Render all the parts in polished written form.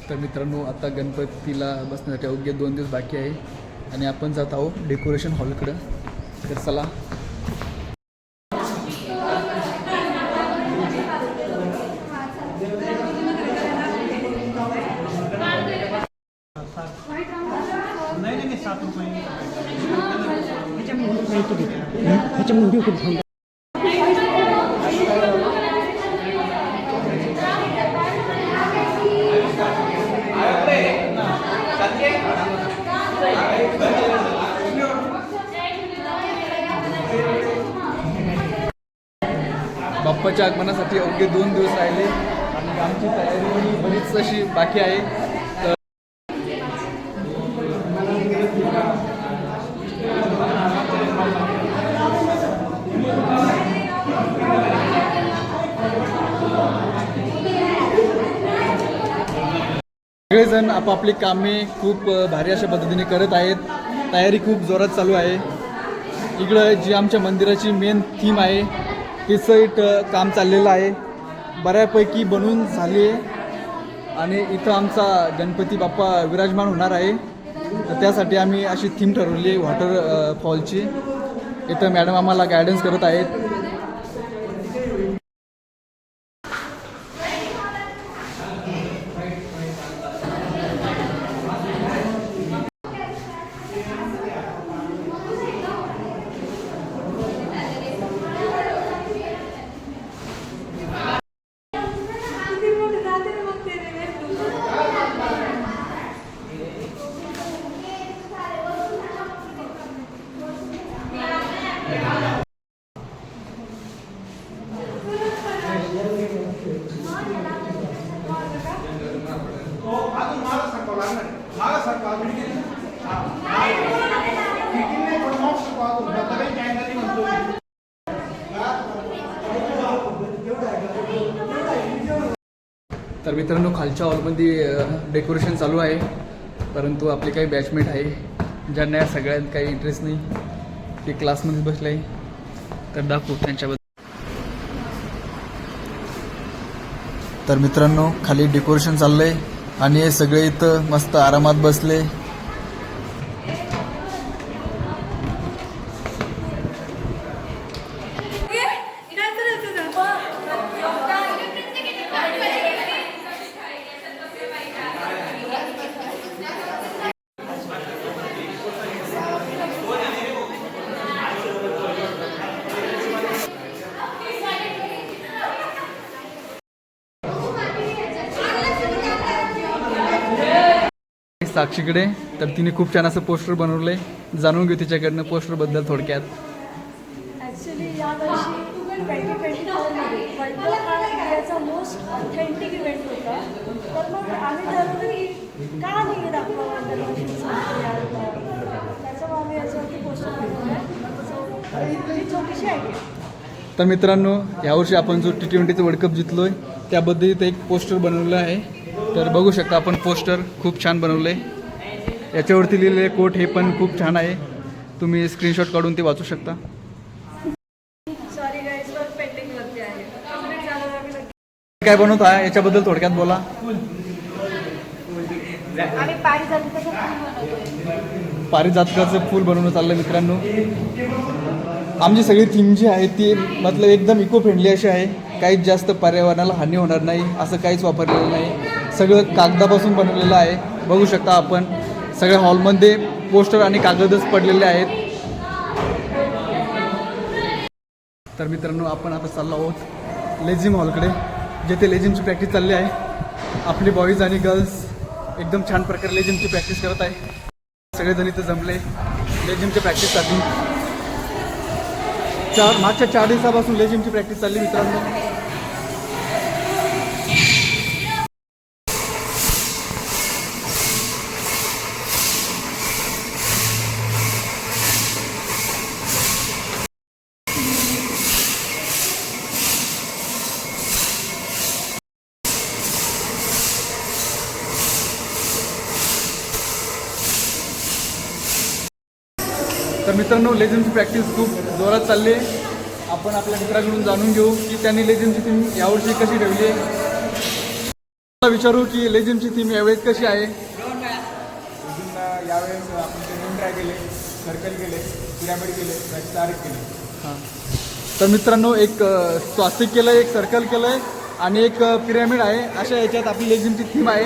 तर मित्रांनो आता गणपतीला बसण्यासाठी अवघे 2 दिवस बाकी आहे आणि आपण जात आहोत डेकोरेशन हॉलकडं. तर चला. बाप्पाच्या आगमनासाठी अवघे 2 दिवस राहिले आणि आमची तयारी बरीच अशी बाकी आहे. सगळेजण आपापली कामे खूप भारी अशा पद्धतीने करत आहेत. तयारी खूप जोरात चालू आहे. इकडं जी आमच्या मंदिराची मेन थीम आहे तिचं काम चाललेलं आहे, बऱ्यापैकी बनवून झाली आहे आणि इथं आमचा गणपती बाप्पा विराजमान होणार आहे. तर त्यासाठी आम्ही अशी थीम ठरवली आहे वॉटरफॉलची. इथं मॅडम आम्हाला गायडन्स करत आहेत. तर मित्रांनो खालच्या हॉलमध्ये डेकोरेशन चालू आहे, परंतु आपले काही बॅचमेट आहे ज्यांना या सगळ्यात काही इंटरेस्ट नाही, ते क्लासमध्ये बसले आहे. तर दाखवू त्यांच्याबद्दल. तर मित्रांनो खाली डेकोरेशन चाललं आहे आणि हे सगळे इथं मस्त आरामात बसले. साक्षीकडे तर तिने खूप छान असं पोस्टर बनवलंय. जाणून घेऊ तिच्याकडनं पोस्टर बद्दल थोडक्यात. ॲक्च्युली यावर्षी 2024मध्ये वर्ल्ड मोस्ट ऑथेंटिक इव्हेंट होता. तर मग आम्ही ठरवलं की का नाही दाखवावं त्याच्यामुळे आम्ही याच्यावरती पोस्टर बनवलं. ही छोटीशी आयडिया. तर मित्रांनो यावर्षी आपण जो T20चा वर्ल्ड कप जिंकलोय त्याबद्दल इथं एक पोस्टर बनवलं आहे. तर बघू शकता आपण पोस्टर खूप छान बनवलं आहे. याच्यावरती लिहिलेले कोट हे पण खूप छान आहे. तुम्ही स्क्रीनशॉट काढून ते वाचू शकता. सॉरी गाईज वर पेंटिंगवरती आहे. काय बनवत आहे याच्याबद्दल थोडक्यात बोला. आणि पारिजातकाचं फूल बनवणं चाललं मित्रांनो. आमची सगळी थीम जी आहे ती मतलब एकदम इको फ्रेंडली अशी आहे. काहीच जास्त पर्यावरणाला हानी होणार नाही असं काहीच वापरलेलं नाही. सगळं कागदापासून बनवलेलं आहे. बघू शकता आपण सगळ्या हॉलमध्ये पोस्टर आणि कागदच पडलेले आहेत. तर मित्रांनो आपण आता चाललो आहोत लेझिम हॉलकडे, जिथे लेझिमची प्रॅक्टिस चालली आहे. आपले बॉईज आणि गर्ल्स एकदम छान प्रकारे लेझिमची प्रॅक्टिस करत आहे. सगळेजण इथं जमले लेझिमच्या प्रॅक्टिससाठी. मागच्या 4 दिवसापासून लेझिमची प्रॅक्टिस चालली मित्रांनो. तर मित्रांनो लेझिमची प्रॅक्टिस खूप जोरात चालली आहे. आपण आपल्या मित्राकडून जाणून घेऊ की त्यांनी लेझिमची टीम यावर्षी कशी ठेवली आहे. विचारू की लेझिमची थीम यावेळेस कशी आहे? अजून यावेळेस आपण ते नोन ट्राय केले, सर्कल केले, पिरामिड केले, तारीख केले. हां, तर मित्रांनो एक स्वास्तिक केलं आहे, एक सर्कल केलं आहे आणि एक पिरॅमिड आहे. अशा याच्यात आपली लेझिमची थीम आहे.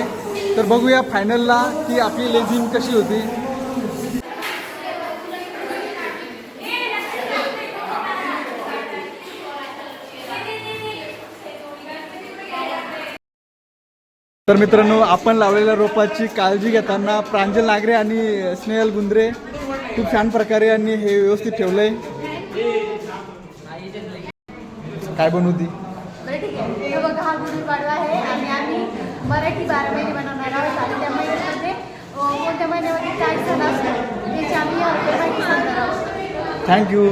तर बघूया फायनलला की आपली लेझिम कशी होती. तर मित्रांनो आपण लावलेल्या रोपाची काळजी घेताना प्रांजल नागरे आणि स्नेहल गुंद्रे खूप छान प्रकारे यांनी हे व्यवस्थित ठेवलंय. काय बनवती? बरं ठीक आहे. हे बघा हा गुढीपाडवा आहे आणि आम्ही मराठी 12 महिने बनवणार आहोत आणि त्या महिन्यामध्ये कोणत्या महिन्यामध्ये काय सण असतो त्याची आम्ही माहिती सांगणार आहोत. थँक्यू.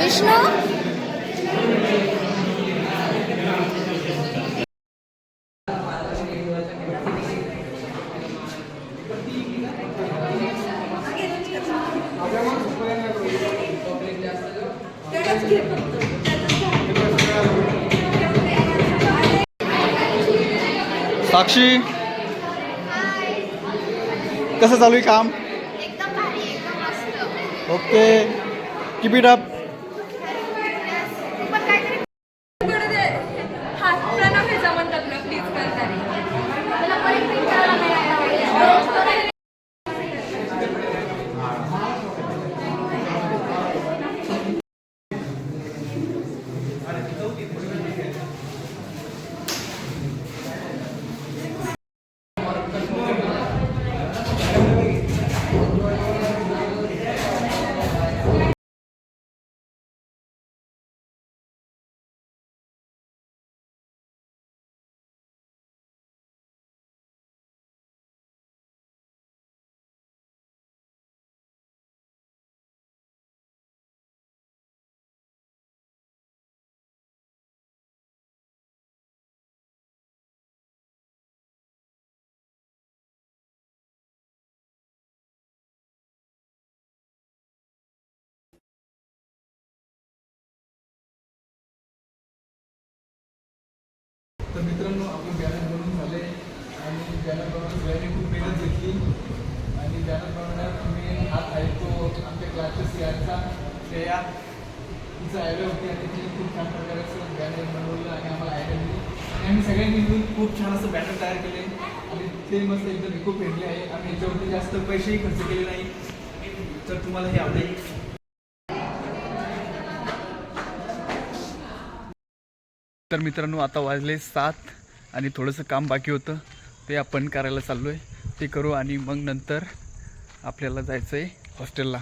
विष्णू साक्षी कसं चालू आहे काम? एकदम भारी, एकदम मस्त. Okay, keep it up. पण काहीतरी हा प्रणव हे जमतात ना प्लीज करताना मला परिप्रिंट करायला मिळालं. तर मित्रांनो आपण बॅनर बनवून झाले आणि बॅनर बनवण्यासाठी खूप मेहनत घेतली आणि बॅनर बनवण्यात मेन हात आहे तो आमच्या क्लासच्या सियारचा श्रेया. तिचं आयडिया होती आणि तिने खूप छान प्रकारे असं बॅनर बनवलं आणि आम्हाला आयडिया दिली आणि आम्ही सगळ्यांनी मिळून खूप छान असं बॅनर तयार केले आणि ते मस्त एकदम इको फ्रेंडली आहे. आम्ही याच्यावरती जास्त पैसेही खर्च केले नाही. तर तुम्हाला हे आवडेल. तर मित्रांनो आता वाजले 7 आणि थोडंसं काम बाकी होतं ते आपण करायला चाललो आहे. ते करू आणि मग नंतर आपल्याला जायचं आहे हॉस्टेलला.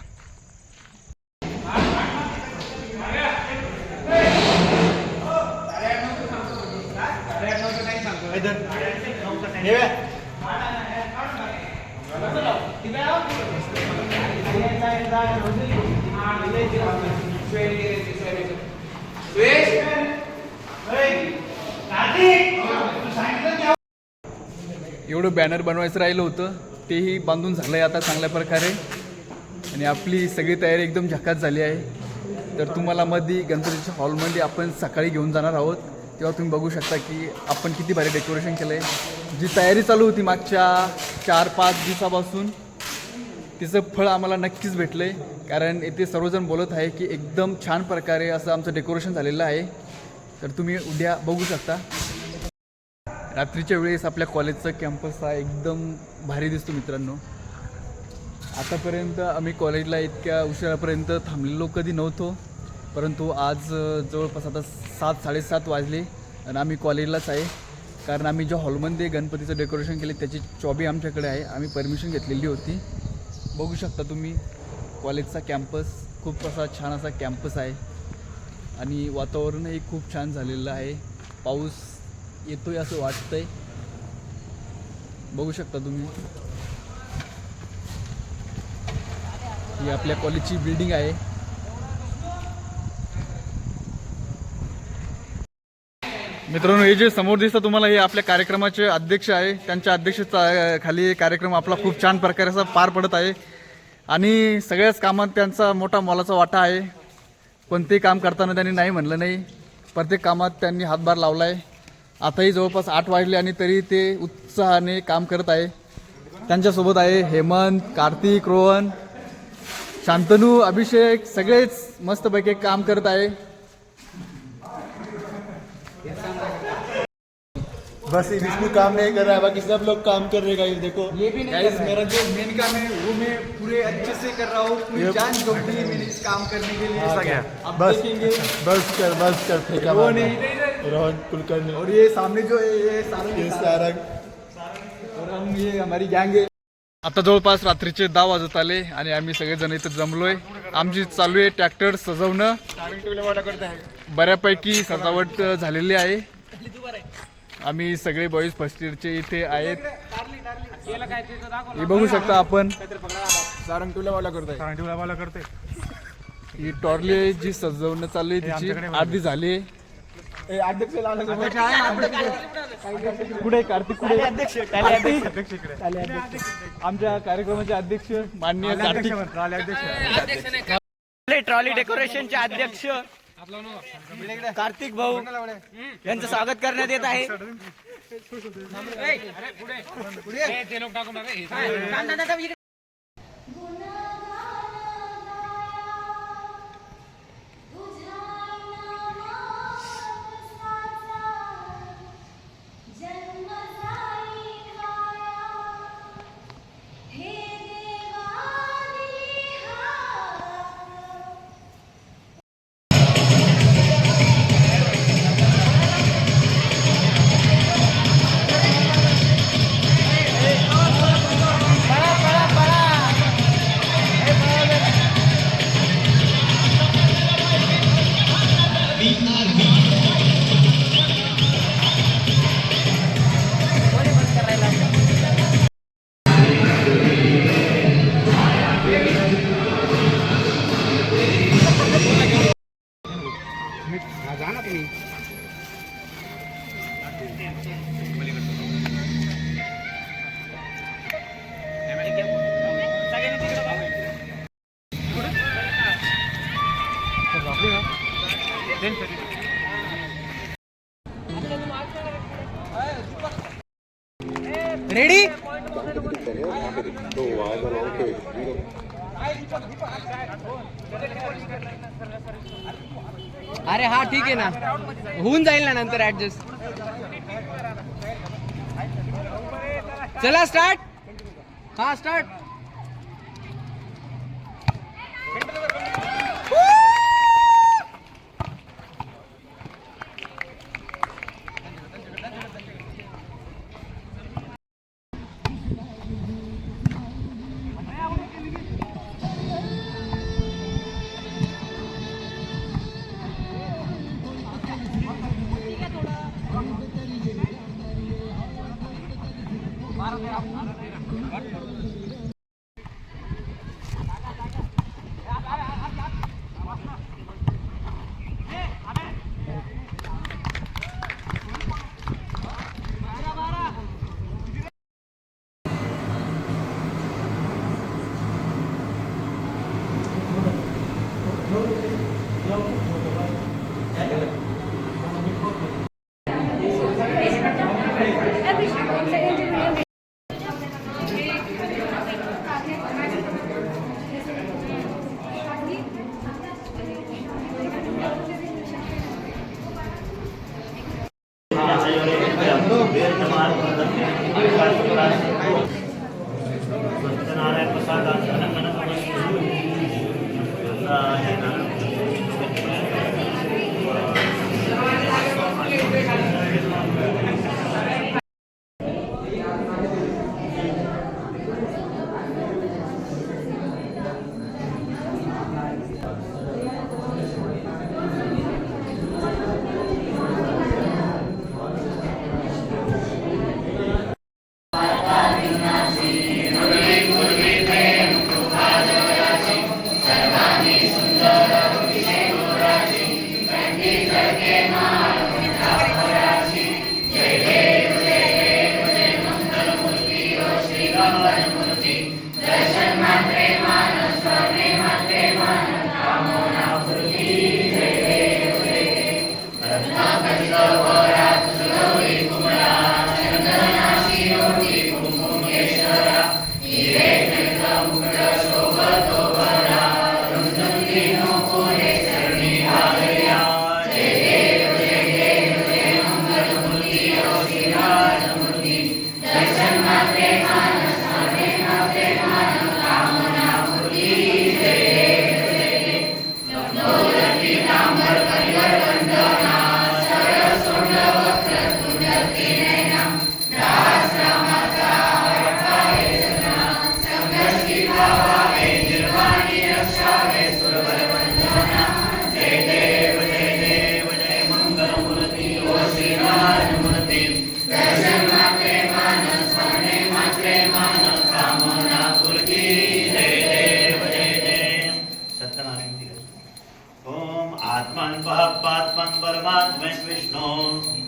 एवढं बॅनर बनवायचं राहिलं होतं तेही बांधून झालं आहे आता चांगल्या प्रकारे आणि आपली सगळी तयारी एकदम झकास झाली आहे. तर तुम्हाला मध्ये गणपतीच्या हॉलमध्ये आपण सकाळी घेऊन जाणार आहोत तेव्हा तुम्ही बघू शकता की आपण किती भारी डेकोरेशन केलं आहे. जी तयारी चालू होती मागच्या 4-5 दिवसापासून तिचं फळ आम्हाला नक्कीच भेटलं आहे. कारण येथे सर्वजण बोलत आहे की एकदम छान प्रकारे असं आमचं डेकोरेशन झालेलं आहे. तर तुम्ही उद्या बघू शकता. रात्रीच्या वेळेस आपल्या कॉलेजचा कॅम्पस हा एकदम भारी दिसतो मित्रांनो. आतापर्यंत आम्ही कॉलेजला इतक्या उशिरापर्यंत थांबलेलो कधी नव्हतो, परंतु आज जवळपास आता 7-7:30 वाजले आणि आम्ही कॉलेजलाच आहे. कारण आम्ही ज्या हॉलमध्ये गणपतीचं डेकोरेशन केले त्याची चॉबी आमच्याकडे आहे. आम्ही परमिशन घेतलेली होती. बघू शकता तुम्ही कॉलेजचा कॅम्पस खूप असा छान असा कॅम्पस आहे आणि वातावरणही खूप छान झालेलं आहे. पाऊस येतोय असं वाटतंय. बघू शकता तुम्ही ही आपल्या कॉलेजची बिल्डिंग आहे. मित्रांनो, हे जे समोर दिसतं तुम्हाला, हे आपल्या कार्यक्रमाचे अध्यक्ष आहे. त्यांच्या खाली कार्यक्रम आपला खूप छान प्रकारे असा पार पडत आहे आणि सगळ्याच कामात त्यांचा मोठा मोलाचा वाटा आहे. कोणतेही काम करताना त्यांनी नाही म्हणलं नाही. प्रत्येक कामात त्यांनी हातभार लावला आहे. आताही जवळपास 8 वाजले आणि तरी ते उत्साहाने काम करत आहे. त्यांच्यासोबत आहे हेमंत, कार्तिक, रोहन, शांतनू, अभिषेक, सगळेच मस्तपैकी काम करत आहे. बस ये विष्णु काम नहीं कर रहा है, बाकी सब लोग काम कर रहे हैं। देखो ये भी नहीं गाइस, मेरा जो मेन काम है वो मैं पूरे अच्छे से कर रहा हूँ. पूरी जान झोंक दी है मैंने इस काम करने के लिए. अब बस देखेंगे. बस कर फेंका वो मारना। नहीं. रोहन कुलकर्णी और ये सामने जो है ये ये सारा सारा और हम ये हमारी गैंग है. आता जवळपास रात्रीचे 10 वाजत आले आणि आम्ही सगळेजण इथं जमलोय. आमची चालू आहे ट्रॅक्टर सजवणं. बऱ्यापैकी सजावट झालेली आहे. आम्ही सगळे बॉईज फर्स्ट इयरचे इथे आहेत. हे बघू शकता आपण, सारंग टोलेवाला करते. ही टॉर्ली जी सजवणं चालू आहे तिची अर्धी झाली. अध्यक्ष पुढे कार्तिक, पुढे आमच्या कार्यक्रमाचे अध्यक्ष माननीय कार्तिक, ट्रॉली डेकोरेशनचे अध्यक्ष कार्तिक भाऊ यांचं स्वागत करण्यात येत आहे. रेडी? अरे हा ठीक आहे ना, होऊन जाईल ना नंतर ऍडजस्ट. चला स्टार्ट. हा स्टार्ट. प्रसाद आत्मन पात्मन परमात्मन विष्णु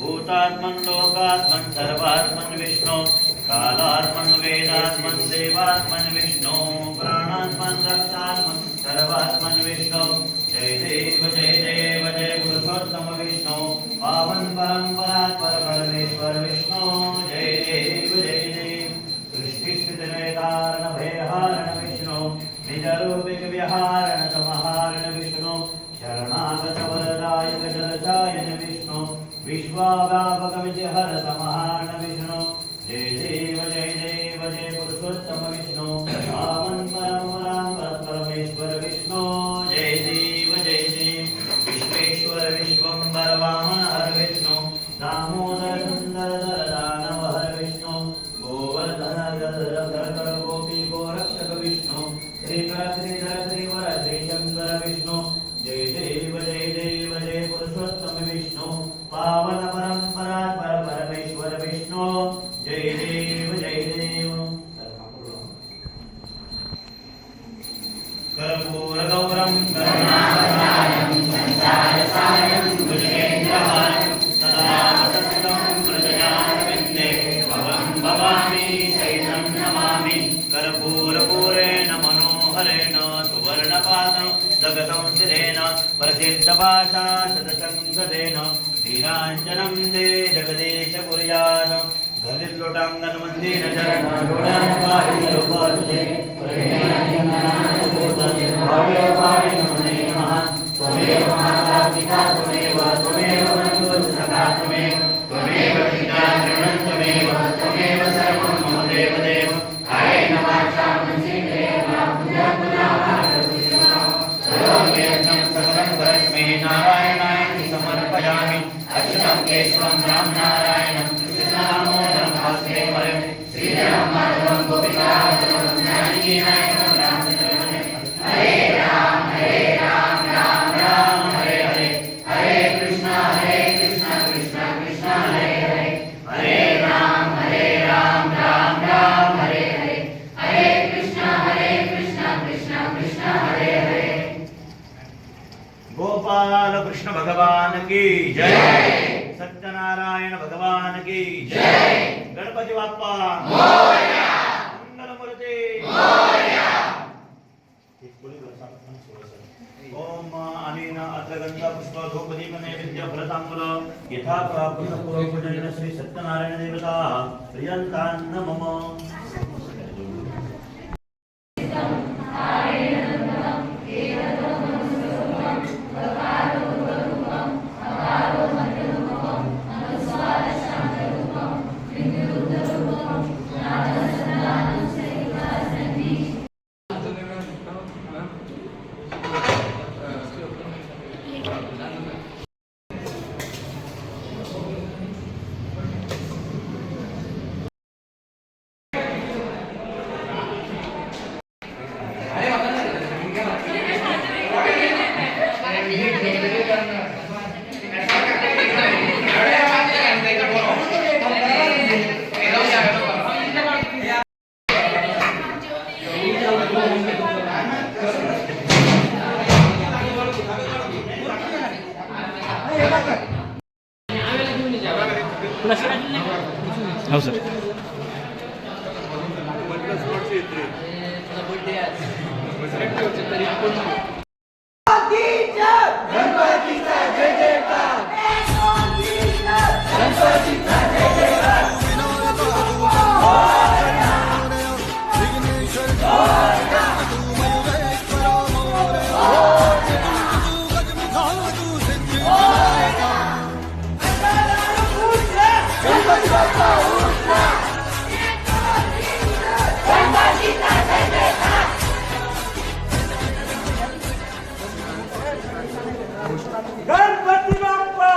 भूतात्मन लोकात्मन सर्वात्मन विष्णु कालात्मन वेदात्मन देवात्मन विष्णु प्राणात्मन रक्षात्मन सर्वात्मन विष्णु जय देव जय पुरुषोत्तम विष्णु पावन परम्परात्पर परमेश्वर विष्णु जय देव सृष्टिस्थितिलयकारण भयहारण विष्णु निजरूपिक विहारण समहारण विष्णु शरणागत वरदायक जलदायन विष्णु विश्वाव्यापक विजहर समाहरण विष्णु जय देव जय पुरुषोत्तम विष्णु पावन परमेश्वर विष्णु जय देव विश्वेश्वर विश्वंबर वामन हर विष्णु दामोदर सुंदर दानव हर विष्णु गोवर्धन गदर गोपी गोरक्षक विष्णु श्रीकर श्रीधर श्रीवर श्रीशंकर विष्णु जय देव जय पुरुषोत्तम विष्णु पावन परंपरा परमेश्वर विष्णु जय देव कर्पूर गौरम करुणाकरायं संसारसारं भुजगेन्द्रहारं सदा वसन्तं प्रजयारविन्दे भवं भवामि शैलं नमामि कर्पूरपूरेण मनोहरेण सुवर्णपादं जगदंसिरेण प्रसिद्धभाषा शतशङ्खदेन नीराञ्जनं दे जगदीश कुर्यात् गलिल्लोटाङ्गन मंदिर नारायणाय समर्पयामि अच्युतं केशवं राम नारायणं कृष्णदामोदरं वासुदेवं श्रीराम माधवं गोपिकाधवं जानकी नायकं रामचन्द्रं हरे राम राम राम हरे हरे हरे कृष्ण कृष्ण कृष्ण हरे हरे हरे राम राम राम हरे हरे हरे कृष्ण कृष्ण कृष्ण हरे हरे गोपाल कृष्ण भगवान की जय सत्यनारायण भगवान की जय गणपति बाप्पा मोरया मंगल मूर्ती मोरया ओम अनेन अत्रगंधा पुष्प धूप दीप नैवेद्य फलतांबूल यथा प्राप्त पूर्वपूजन श्री सत्यनारायण देवता प्रियंतान्न मम हो सर गणपती बाप्पा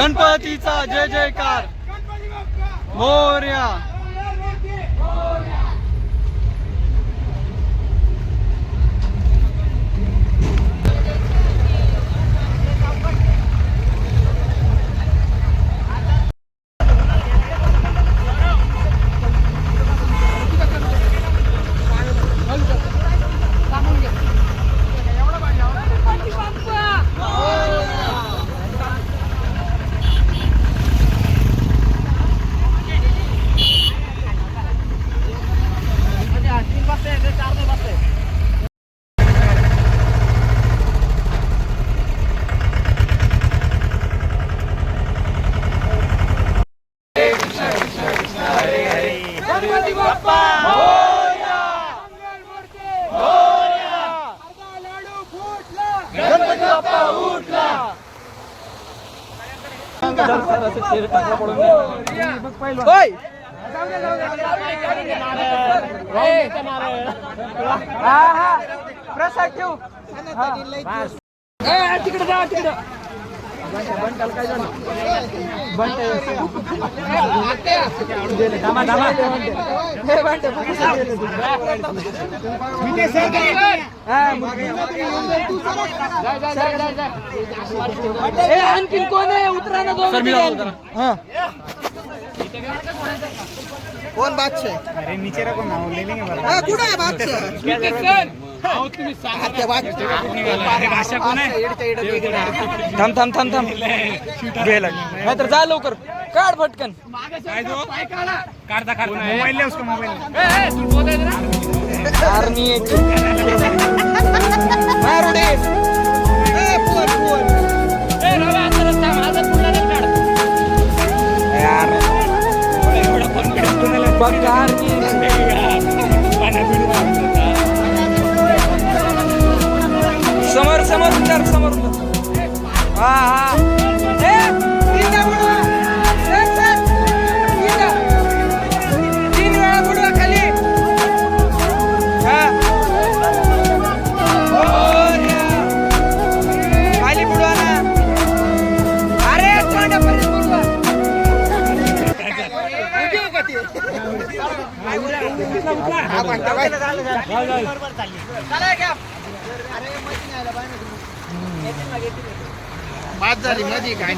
गणपतीचा जय जयकार मोरया. प्रसाद ठेव तिकडे जा तिकडे आणखीन कोण आहे उतरा ना दोन. कोण बादशाह अरे नीचे रखो ना ले लेंगे कुठं आहे बादशाह? भाषा कोण आहे थांब थांब थांब थांब नाही तर जा लवकर काढ फटकन. काढता काढता मोबाईल ले उसको मोबाईल समोर समोर उतर समोर हा हा तीन वेळा बुडवा खाली. खाली बुडवा ना. अरे तोंडापर्यंत बुडवा. बाद झाली माझी काय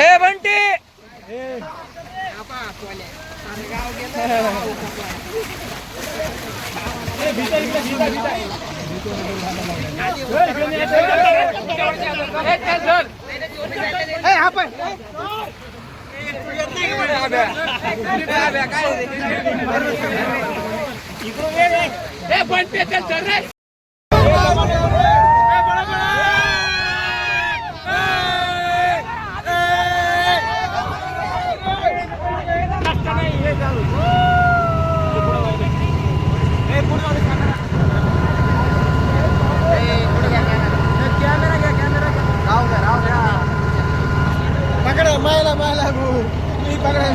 ए बंटी पकडा मायला मायला मी पकडा